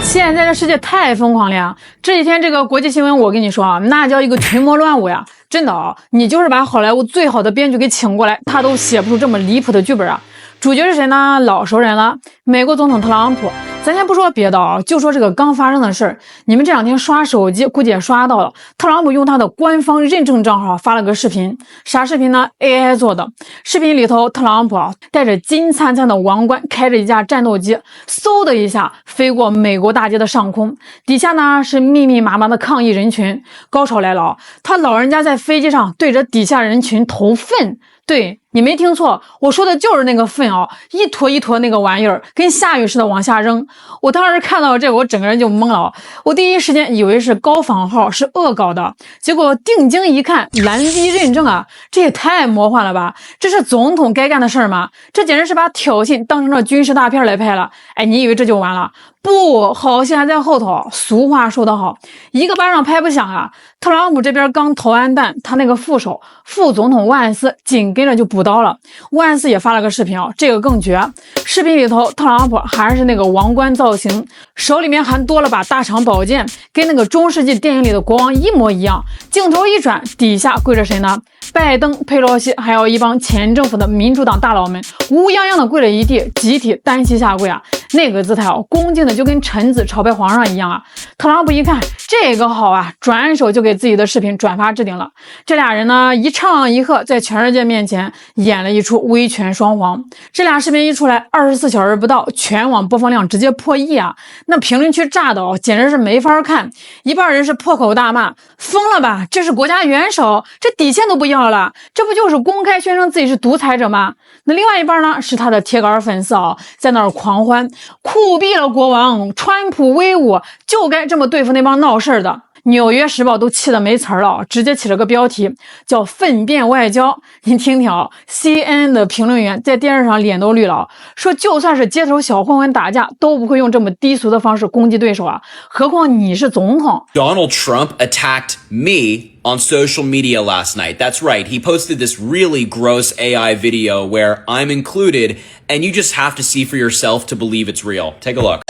现在这世界太疯狂了呀！这几天这个国际新闻，我跟你说啊，那叫一个群魔乱舞呀！真的啊，你就是把好莱坞最好的编剧给请过来，他都写不出这么离谱的剧本啊！主角是谁呢？老熟人了，美国总统特朗普。咱先不说别的啊，就说这个刚发生的事儿，你们这两天刷手机估计也刷到了，特朗普用他的官方认证账号发了个视频，啥视频呢 ？AI 做的。视频里头，特朗普带着金灿灿的王冠，开着一架战斗机，嗖的一下飞过美国大街的上空，底下呢是密密麻麻的抗议人群。高潮来了，他老人家在飞机上对着底下人群投粪。对，你没听错，我说的就是那个粪啊，一坨一坨那个玩意儿，跟下雨似的往下扔。我当时看到这个，我整个人就懵了。我第一时间以为是高仿号，是恶搞的，结果定睛一看，蓝 V 认证啊，这也太魔幻了吧！这是总统该干的事儿吗？这简直是把挑衅当成了军事大片来拍了。哎，你以为这就完了？不，好戏还在后头。俗话说得好，一个巴掌拍不响啊。特朗普这边刚投完弹，他那个副手副总统万斯紧跟着就补刀了。万斯也发了个视频啊，这个更绝。视频里头，特朗普还是那个王冠造型，手里面还多了把大长宝剑，跟那个中世纪电影里的国王一模一样。镜头一转，底下跪着谁呢？拜登、佩洛西，还有一帮前政府的民主党大佬们，乌泱泱的跪了一地，集体单膝下跪啊！那个姿态哦，恭敬的就跟臣子朝拜皇上一样啊！特朗普一看这个好啊，转手就给自己的视频转发置顶了。这俩人呢，一唱一和，在全世界面前演了一出威权双簧。这俩视频一出来，24小时不到，全网播放量直接破亿啊！那评论区炸的哦，简直是没法看。一半人是破口大骂，疯了吧？这是国家元首，这底线都不要了，这不就是公开宣称自己是独裁者吗？那另外一半呢，是他的铁杆粉丝啊，在那儿狂欢，酷毙了国王，川普威武，就该这么对付那帮闹事儿的。纽约时报都气得没词儿了，直接起了个标题叫粪便外交。你听听啊 ，CNN 的评论员在电视上脸都绿了，说就算是街头小混混打架都不会用这么低俗的方式攻击对手啊，何况你是总统。Donald Trump attacked me on social media last night. That's right. He posted this really gross AI video where I'm included, and you just have to see for yourself to believe it's real. Take a look.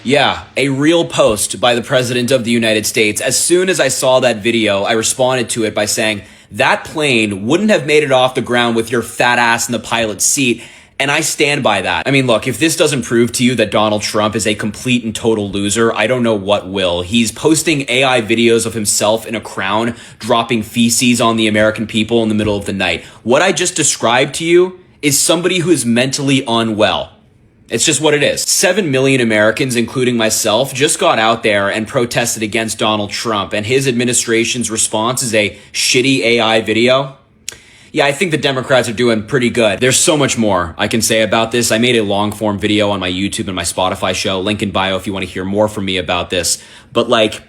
Yeah, a real post by the President of the United States. As soon as I saw that video, I responded to it by saying, that plane wouldn't have made it off the ground with your fat ass in the pilot's seat, and I stand by that. I mean, look, if this doesn't prove to you that Donald Trump is a complete and total loser, I don't know what will. He's posting AI videos of himself in a crown, dropping feces on the American people in the middle of the night. What I just described to you is somebody who is mentally unwell. It's just what it is. 7 million Americans, including myself, just got out there and protested against Donald Trump, and his administration's response is a shitty AI video. Yeah, I think the Democrats are doing pretty good. There's so much more I can say about this. I made a long-form video on my YouTube and my Spotify show, link in bio if you want to hear more from me about this. But like,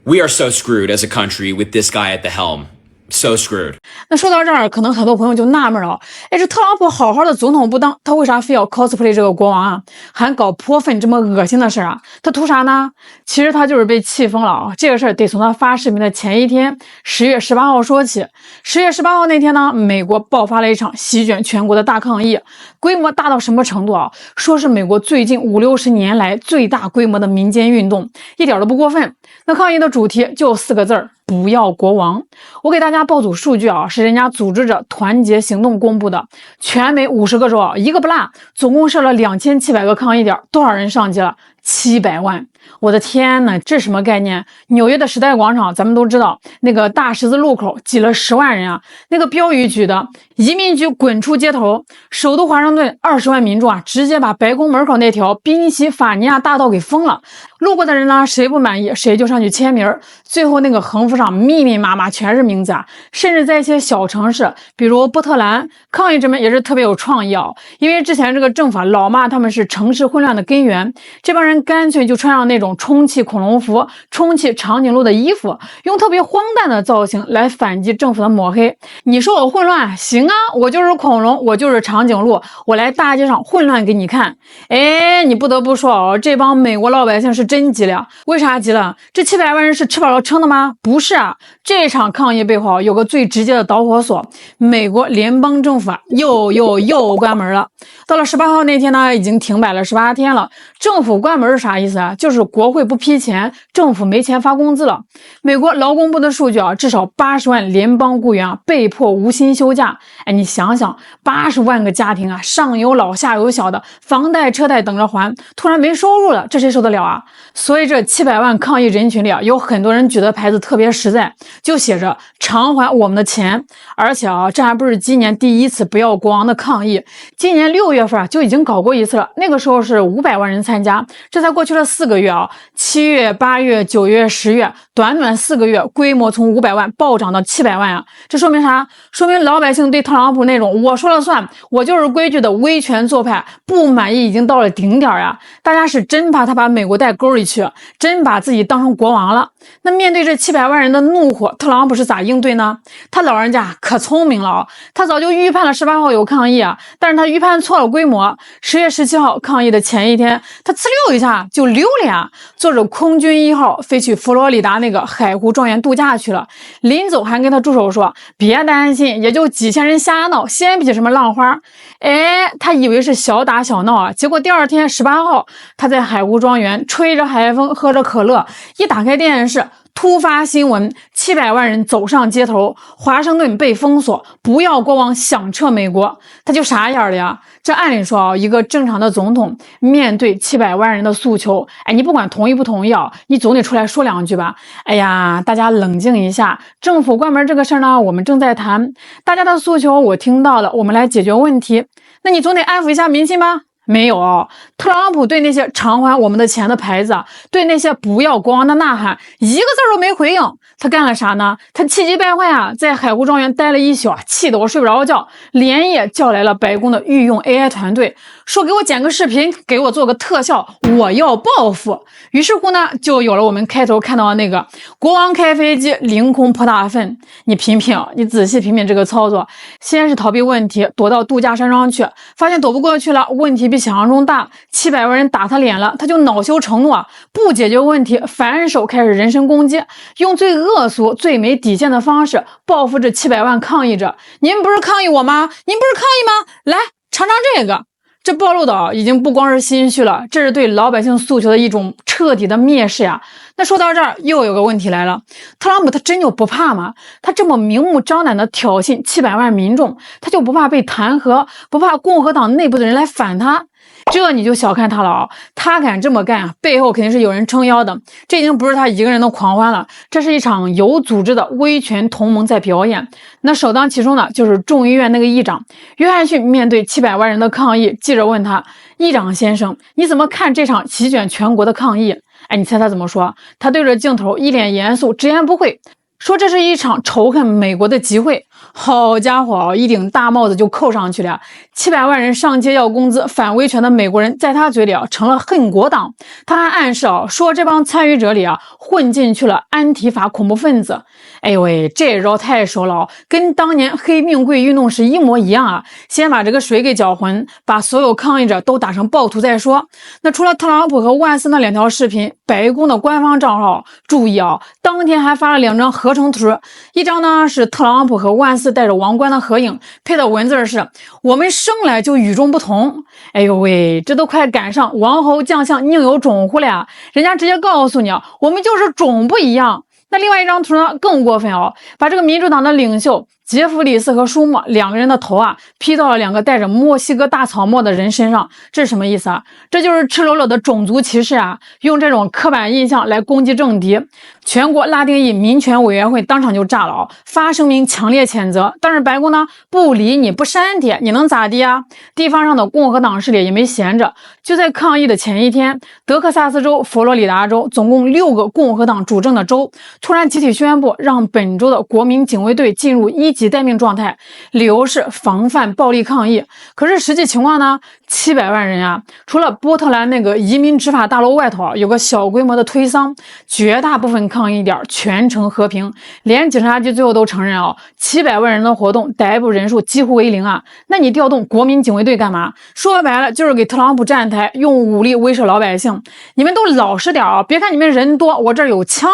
we are so screwed as a country with this guy at the helm.So screwed. 那说到这儿，可能很多朋友就纳闷了，哎，这特朗普好好的总统不当，他为啥非要 cosplay 这个国王啊？还搞泼粪这么恶心的事啊？他图啥呢？其实他就是被气疯了啊！这个事儿得从他发视频的前一天，10月18号说起。10月18号那天呢，美国爆发了一场席卷全国的大抗议，规模大到什么程度啊？说是美国最近50-60年来最大规模的民间运动，一点都不过分。那抗议的主题就4个字儿。不要国王。我给大家报组数据啊，是人家组织者团结行动公布的，全美50个州啊，一个不落，总共设了2700个抗议点，多少人上街了？700万。我的天呐，这什么概念？纽约的时代广场咱们都知道，那个大十字路口挤了10万人啊，那个标语举的移民局滚出街头，首都华盛顿20万民众啊，直接把白宫门口那条宾夕法尼亚大道给封了。路过的人呢，谁不满意谁就上去签名，最后那个横幅上密密麻麻全是名字啊，甚至在一些小城市，比如波特兰，抗议者们也是特别有创意啊，因为之前这个政府老骂他们是城市混乱的根源，这帮人人干脆就穿上那种充气恐龙服、充气长颈鹿的衣服，用特别荒诞的造型来反击政府的抹黑。你说我混乱？行啊，我就是恐龙，我就是长颈鹿，我来大街上混乱给你看。哎，你不得不说哦，这帮美国老百姓是真急了。为啥急了？这700万人是吃饱了撑的吗？不是啊，这场抗议背后有个最直接的导火索，美国联邦政府又关门了。到了18号那天呢，已经停摆了18天了。政府关门是啥意思啊？就是国会不批钱，政府没钱发工资了。美国劳工部的数据啊，至少80万联邦雇员啊被迫无薪休假。哎，你想想，80万个家庭啊，上有老下有小的，房贷车贷等着还，突然没收入了，这谁受得了啊？所以这700万抗议人群里啊，有很多人举的牌子特别实在，就写着偿还我们的钱。而且啊，这还不是今年第一次不要国王的抗议，今年6月份就已经搞过一次了，那个时候是500万人参加，这才过去了4个月啊，7月、8月、9月、10月，短短4个月，规模从500万暴涨到700万啊！这说明啥？说明老百姓对特朗普那种我说了算，我就是规矩的威权做派不满意已经到了顶点呀！大家是真怕他把美国带沟里去，真把自己当成国王了。那面对这700万人的怒火，特朗普是咋应对呢？他老人家可聪明了啊，他早就预判了18号有抗议啊，但是他预判错了规模。10月17号抗议的前一天，他呲溜一下就溜了呀，坐着空军1号飞去佛罗里达那个海湖庄园度假去了。临走还跟他助手说，别担心，也就几千人瞎闹，掀不起什么浪花。哎，他以为是小打小闹啊，结果第二天18号，他在海湖庄园吹着海风，喝着可乐，一打开电视，突发新闻，700万人走上街头，华盛顿被封锁，不要国王响彻美国，他就傻眼了呀。这按理说啊，一个正常的总统面对700万人的诉求，哎，你不管同意不同意啊，你总得出来说两句吧。哎呀，大家冷静一下，政府关门这个事儿呢，我们正在谈，大家的诉求我听到了，我们来解决问题。那你总得安抚一下民心吧。没有，特朗普对那些偿还我们的钱的牌子，对那些不要国王的呐喊，一个字都没回应。他干了啥呢？他气急败坏啊，在海湖庄园待了一宿，气得我睡不着觉，连夜叫来了白宫的御用 AI 团队，说给我剪个视频，给我做个特效，我要报复。于是乎呢，就有了我们开头看到的那个国王开飞机凌空泼大粪。你品品，你仔细品品这个操作，先是逃避问题，躲到度假山上去，发现躲不过去了，问题比想象中大，700万人打他脸了，他就恼羞成怒啊，不解决问题，反手开始人身攻击，用最恶俗、最没底线的方式报复这700万抗议者。您不是抗议我吗？您不是抗议吗？来尝尝这个。这暴露的已经不光是心虚了，这是对老百姓诉求的一种彻底的蔑视呀。那说到这儿，又有个问题来了，特朗普他真就不怕吗？他这么明目张胆的挑衅700万民众，他就不怕被弹劾，不怕共和党内部的人来反他？这你就小看他了啊！他敢这么干，背后肯定是有人撑腰的。这已经不是他一个人的狂欢了，这是一场有组织的威权同盟在表演。那首当其冲的就是众议院那个议长约翰逊，面对700万人的抗议，记者问他：“议长先生，你怎么看这场席卷全国的抗议？”哎，你猜他怎么说？他对着镜头一脸严肃，直言不讳，说这是一场仇恨美国的集会。好家伙，一顶大帽子就扣上去了。700万人上街要工资，反威权的美国人在他嘴里啊成了恨国党。他还暗示啊说这帮参与者里啊混进去了安提法恐怖分子。哎呦喂，这招太熟了，跟当年黑命贵运动时一模一样啊！先把这个水给搅浑，把所有抗议者都打成暴徒再说。那除了特朗普和万斯那2条视频，白宫的官方账号注意啊，当天还发了2张合成图，一张呢是特朗普和万斯戴着王冠的合影，配的文字是我们生来就与众不同。哎呦喂，这都快赶上王侯将相宁有种乎了呀，人家直接告诉你啊，我们就是种不一样。那另外一张图呢更过分哦，把这个民主党的领袖杰弗里斯和舒默2个人的头啊 P 到了2个戴着墨西哥大草帽的人身上，这是什么意思啊？这就是赤裸裸的种族歧视啊，用这种刻板印象来攻击政敌。全国拉丁裔民权委员会当场就炸了啊，发声明强烈谴责。但是白宫呢不理你，不删帖，你能咋地啊？地方上的共和党势力也没闲着，就在抗议的前一天，德克萨斯州、佛罗里达州总共6个共和党主政的州突然集体宣布，让本州的国民警卫队进入1级己待命状态，理由是防范暴力抗议。可是实际情况呢？700万人啊，除了波特兰那个移民执法大楼外头啊，有个小规模的推搡，绝大部分抗议点全程和平，连警察局最后都承认啊，700万人的活动逮捕人数几乎为0啊。那你调动国民警卫队干嘛？说白了就是给特朗普站台，用武力威慑老百姓。你们都老实点啊！别看你们人多，我这儿有枪。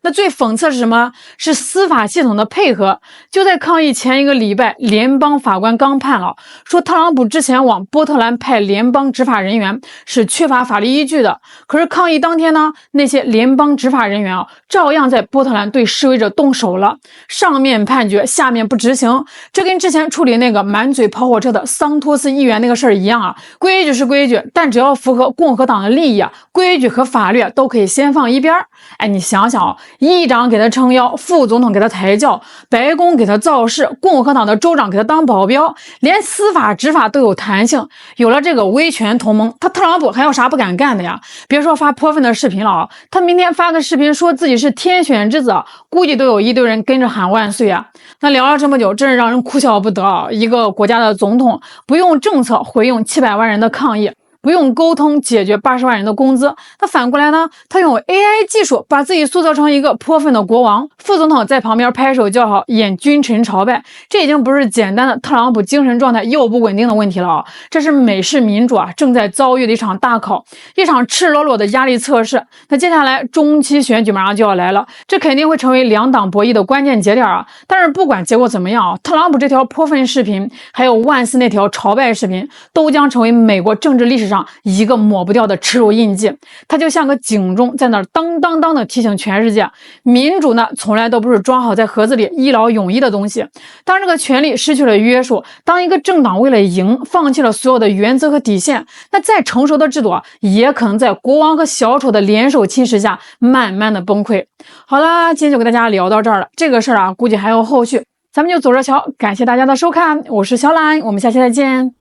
那最讽刺是什么？是司法系统的配合。就在抗议前1个礼拜，联邦法官刚判了，说特朗普之前往波特兰派联邦执法人员是缺乏法律依据的。可是抗议当天呢，那些联邦执法人员啊，照样在波特兰对示威者动手了。上面判决，下面不执行，这跟之前处理那个满嘴跑火车的桑托斯议员那个事儿一样啊。规矩是规矩，但只要符合共和党的利益啊，规矩和法律都可以先放一边。哎，你想想啊，议长给他撑腰，副总统给他抬轿，白宫给他造势，共和党的州长给他当保镖，连司法执法都有弹性。有了这个威权同盟，他特朗普还有啥不敢干的呀？别说发泼粪的视频了啊，他明天发个视频说自己是天选之子，估计都有一堆人跟着喊万岁啊。那聊了这么久，真是让人哭笑不得啊！一个国家的总统不用政策回应700万人的抗议，不用沟通解决80万人的工资，那反过来呢？他用 AI 技术把自己塑造成一个泼粪的国王，副总统在旁边拍手叫好，演君臣朝拜。这已经不是简单的特朗普精神状态又不稳定的问题了啊，这是美式民主啊正在遭遇的一场大考，一场赤裸裸的压力测试。那接下来中期选举马上就要来了，这肯定会成为两党博弈的关键节点啊。但是不管结果怎么样啊，特朗普这条泼粪视频，还有万斯那条朝拜视频，都将成为美国政治历史上一个抹不掉的耻辱印记。它就像个警钟，在那儿当当当的提醒全世界，民主呢从来都不是装好在盒子里一劳永逸的东西。当这个权力失去了约束，当一个政党为了赢放弃了所有的原则和底线，那再成熟的制度啊，也可能在国王和小丑的联手侵蚀下慢慢的崩溃。好啦，今天就给大家聊到这儿了，这个事儿啊估计还有后续，咱们就走着瞧。感谢大家的收看，我是小懒，我们下期再见。